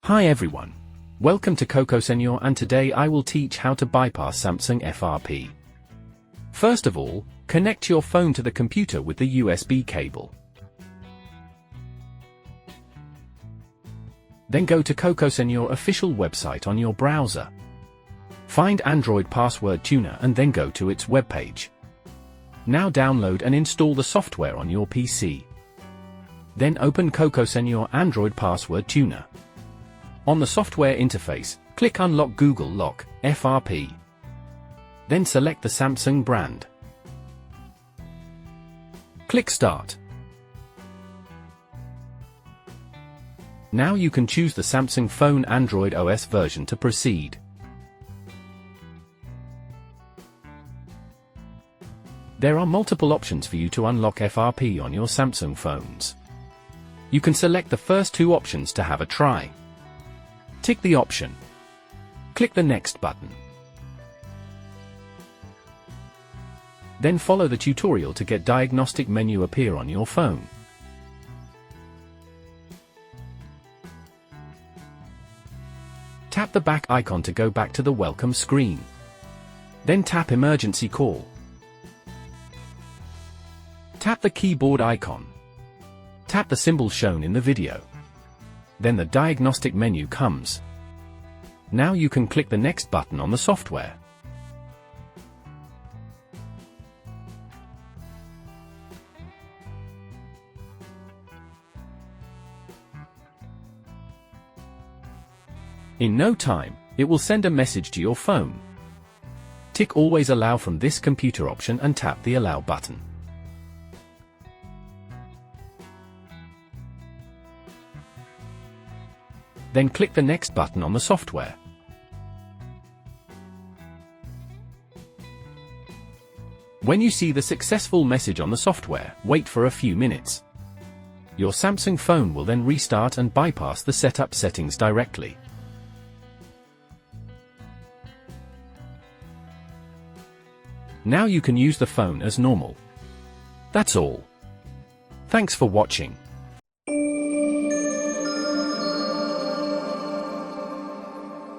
Hi everyone. Welcome to Cocosenor, and today I will teach how to bypass Samsung FRP. First of all, connect your phone to the computer with the USB cable. Then go to Cocosenor official website on your browser. Find Android Password Tuner and then go to its webpage. Now download and install the software on your PC. Then open Cocosenor Android Password Tuner. On the software interface, click Unlock Google Lock, FRP. Then select the Samsung brand. Click Start. Now you can choose the Samsung phone Android OS version to proceed. There are multiple options for you to unlock FRP on your Samsung phones. You can select the first two options to have a try. Tick the option. Click the Next button. Then follow the tutorial to get diagnostic menu appear on your phone. Tap the back icon to go back to the welcome screen. Then tap Emergency Call. Tap the keyboard icon. Tap the symbol shown in the video. Then the diagnostic menu comes. Now you can click the Next button on the software. In no time, it will send a message to your phone. Tick Always Allow from this computer option and tap the Allow button. Then click the Next button on the software. When you see the successful message on the software, wait for a few minutes. Your Samsung phone will then restart and bypass the setup settings directly. Now you can use the phone as normal. That's all. Thanks for watching.